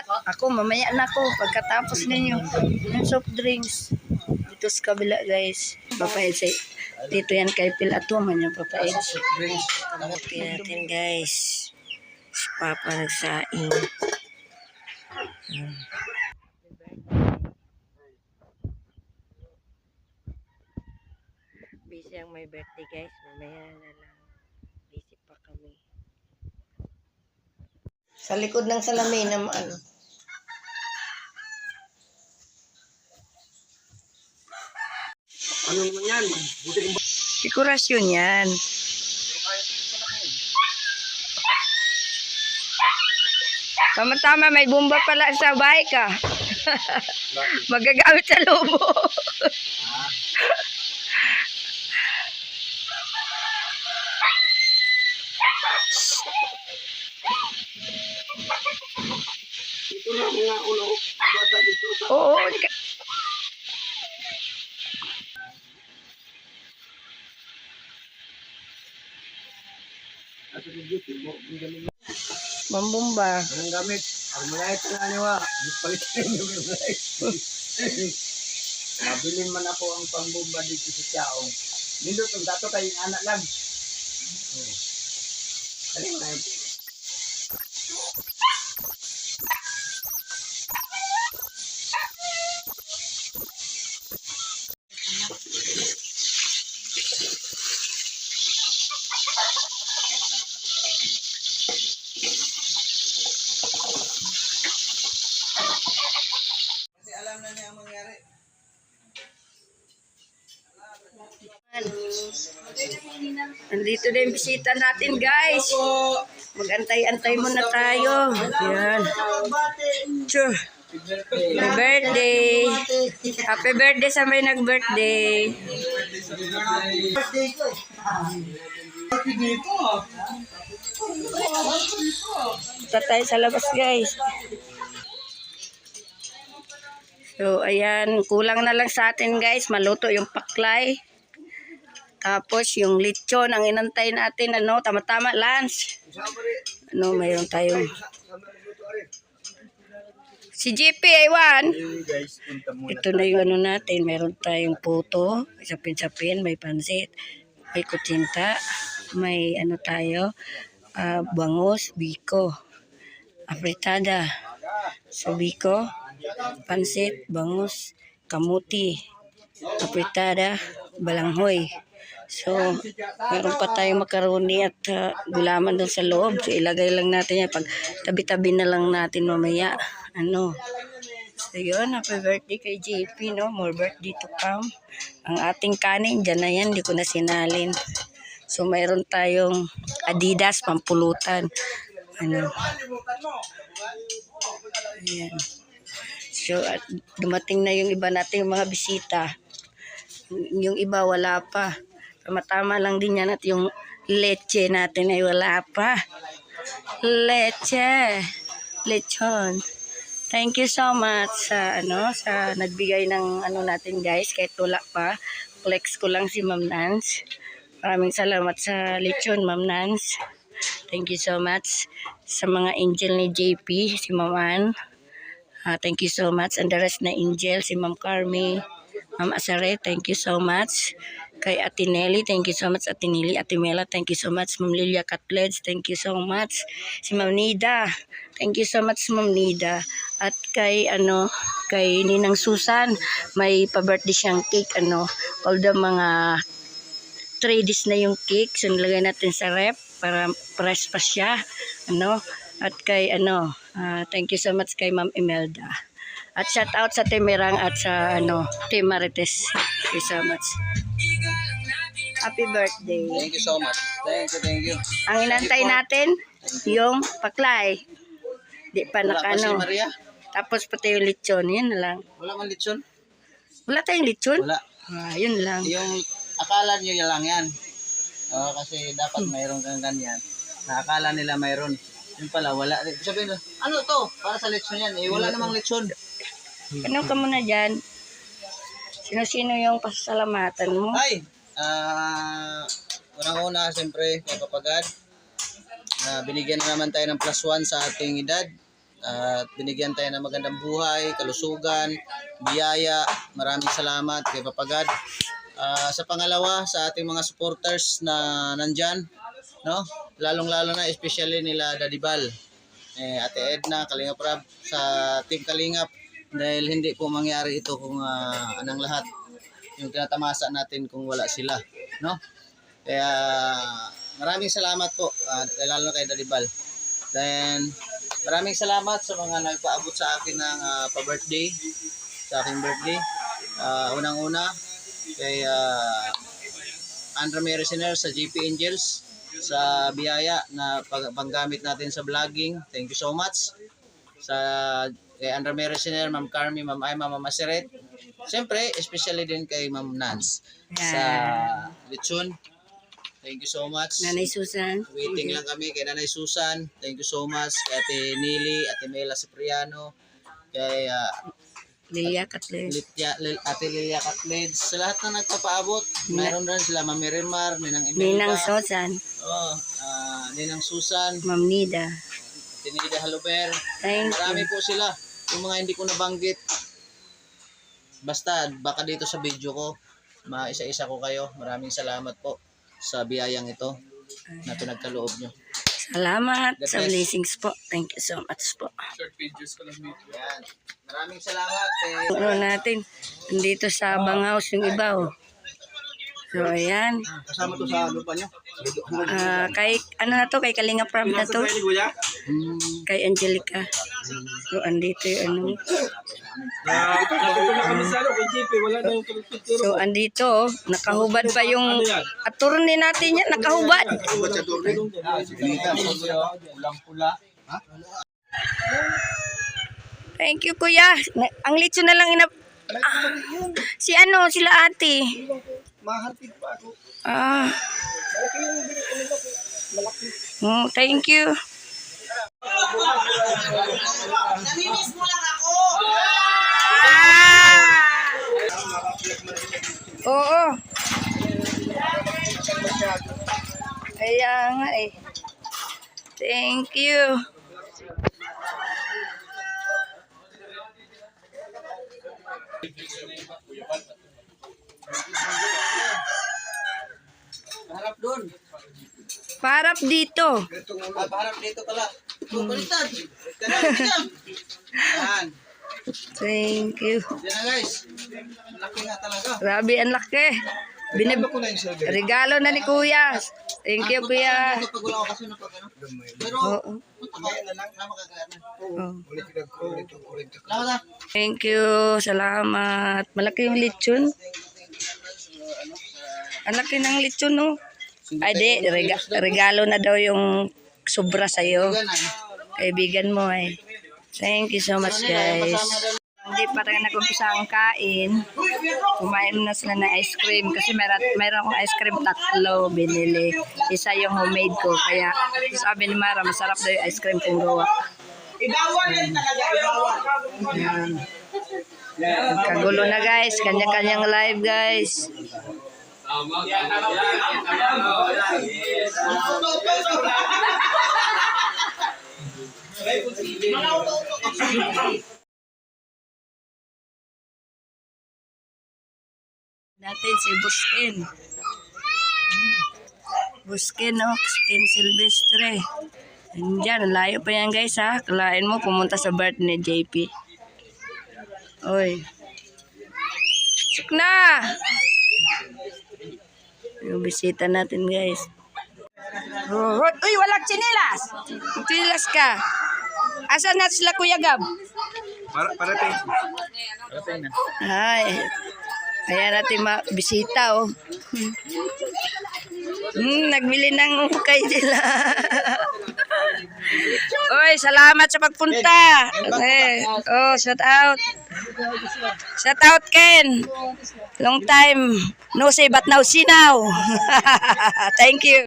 Ako, mamaya na ako. Pagkatapos ninyo, yung soft drinks. Dito sa kabila, guys. Papayad sa dito yan kay Pil Atuman yung papayad. Kamuti natin, guys. Si Papa nagsaing. Busy ang may birthday, guys. Mamaya na lang. Busy pa kami. Sa likod ng salamin na ano. Ano naman yan? Dekorasyon yan. Tama-tama, may bomba pala sa bahay ka. Magagamit sa lobo. Ito na mga ulo. Bata dito. Oo. Asa dito mo galing. Mambomba. Anong gamit? Armalite na niwa. Gipalit niyo yung light. Nabilin man ako ang pangbomba dito sa Tiaong. Nindot ang dato kay anak lang. Alin na ito? Kasi alam na niya ang mangyari. Nandito na yung bisita natin, guys. Mag-antay-antay muna tayo. Yan. Sure. Happy birthday. Happy birthday sa may nag-birthday. Punta tayo sa labas, guys. So, ayan. Kulang na lang sa atin, guys. Maluto yung paklay. Tapos, yung lechon. Ang inantay natin, ano, tama-tama, lunch. Ano, mayroon tayong... Si GP, Iwan. Ito na yung ano natin. Mayroon tayong puto. Sapin-sapin, may pansit. May kutsinta. May ano tayo. Bangus, biko. Afritada. So, biko. Pansit, bangus, kamuti, apritada, balanghoy. So, meron pa tayong makaroni at gulaman doon sa loob. So, ilagay lang natin yan. Pag tabi-tabi na lang natin mamaya. Ano. So, yun. Happy birthday kay JP, no? More birthday to come. Ang ating kanin, dyan na yan. Hindi ko na sinalin. So, mayroon tayong Adidas, pampulutan. Ano. Ayan. So, at dumating na yung iba nating mga bisita. Yung iba wala pa. Tama-tama lang din yan at yung leche natin ay wala pa. Leche. Lechon. Thank you so much sa sa nagbigay ng natin, guys, kahit wala pa. Flex ko lang si Ma'am Nance. Maraming salamat sa lechon, Ma'am Nance. Thank you so much sa mga angel ni JP, si Ma'am Ann. Thank you so much. And the rest na angel, si Ma'am Carmi, Ma'am Asare, thank you so much. Kay Ate Nelly, thank you so much. Ate Nelly, Ate Mela, thank you so much. Ma'am Lilia Catleds, thank you so much. Si Ma'am Nida, thank you so much, Ma'am Nida. At kay kay Ninang Susan, may pa-birthday siyang cake, all the mga 3 days na yung cake. So, nilagay natin sa rep para fresh pa siya, At kay thank you so much kay Ma'am Imelda. At shout out sa Temerang at sa Team Marites. Thank you so much. Happy birthday. Thank you so much. Thank you. Ang inantay natin yung paklay. Di pa nakano. Maria? Tapos pati yung lechon, yun na lang. Wala man lechon? Wala tayong lechon? Wala. Yun lang. Yung akala nyo lang yan. Kasi dapat mayroon kang ganyan. Nakakala nila mayroon. Yun pala, wala. Sabihin nila, ano to? Para sa lechon yan. Wala namang lechon. Ano ka muna dyan? Sino-sino yung pasalamatan mo? Ay! Unang-una, siyempre, kapagad. Binigyan na naman tayo ng +1 sa ating edad. at binigyan tayo ng magandang buhay, kalusugan, biyaya. Maraming salamat kay Papa God. Sa pangalawa, sa ating mga supporters na nandyan, no? Lalong-lalo na especially nila Daddy Bal, Ate Edna, Kalingap Rab, sa Team Kalingap, dahil hindi po mangyari ito kung anong lahat yung tinatamasa natin kung wala sila, no? Kaya maraming salamat po, lalo na kay Daddy Bal. Then maraming salamat sa mga nagpaabot sa akin ng pa-birthday, sa aking birthday. Unang-una kay Andra Mary Siner sa GP Angels, sa biyaya na panggamit natin sa vlogging. Thank you so much. Sa kay Andra Mary Siner, Ma'am Carmi, Ma'am Aima, Ma'am Maseret. Siyempre, especially din kay Ma'am Nance sa Lechon. Thank you so much. Nanay Susan. Waiting lang kami kay Nanay Susan. Thank you so much. Kay Ate Nili, Ate Mela Cipriano, kay Lilia Catles. Ate Lilia Catleds. Sa lahat na nagpapaabot, mayroon rin sila Ma'am Mirimar, Ninang Imelda. Ninang Susan. Ninang Susan, Ma'am Nida. Tinida Haluber. Thank Marami you. po sila. Yung mga hindi ko nabanggit. Basta, baka dito sa video ko, maisa-isa ko kayo. Maraming salamat po sa biyayang ito na pinagkaloob nyo. Salamat God sa bless. blessings po. Thank you so much po. Yan. Maraming salamat. Ano natin, dito sa Banghouse yung iba oh. So ayan. Kasama to sa lupa nyo. Kay ano na to, kay Kalinga Prab na to. Kay Angelica. So andito yung ano. So andito oh, nakahubad pa yung attorney natin yan, nakahubad. Pulang-pula. Thank you kuya. Ang litso na lang si ano, sila ate. Mahatid pa ako. Thank you. Namimiss mo lang ako. Oo. Kaya nga eh. Thank you. Harap doon. Parap dito. Harap dito pala. Baliktad. Yan. Thank you. Yan na guys. Malaki nga talaga. Grabe, ang laki. Regalo na ni kuya. Thank you kuya. Pag wala ko kasi pag ano. Pero, Oo. kaya na lang. Namakagana. Oh. Salamat. Thank you. Salamat. Malaki yung lechon. Ang laki ng lechon, no? Ay, di. Regalo na daw yung sobra sa'yo. Kaibigan mo, eh. Thank you so much, guys. Hindi pa rin nag-umpisa ang kain. Kumain na sila ng ice cream. Kasi mayroon akong ice cream 3 binili. Isa yung homemade ko. Kaya sabi ni Mara, masarap daw yung ice cream kong gawa. Ibawal yan talaga, ibawal. Yan. Kagulo na guys. Kanya-kanyang live guys. Mga uto-uto. Natin si Buskin. Buskin, no? Buskin Silvestre. Diyan, layo pa yan guys ha. Kalain mo, pumunta sa birthday ni JP. Oy. Suk na! Yung bisita natin guys. Uy, walang chinilas! Chinilas ka. Asan na sila Kuya Gab? Parating. Parating na. Ay. Ayan natin bisita oh. Nagbili ng ukay sila. Oy, salamat sa pagpunta. Okay. Oh, shout out. Shout out Ken. Long time no say but now see now. Thank you.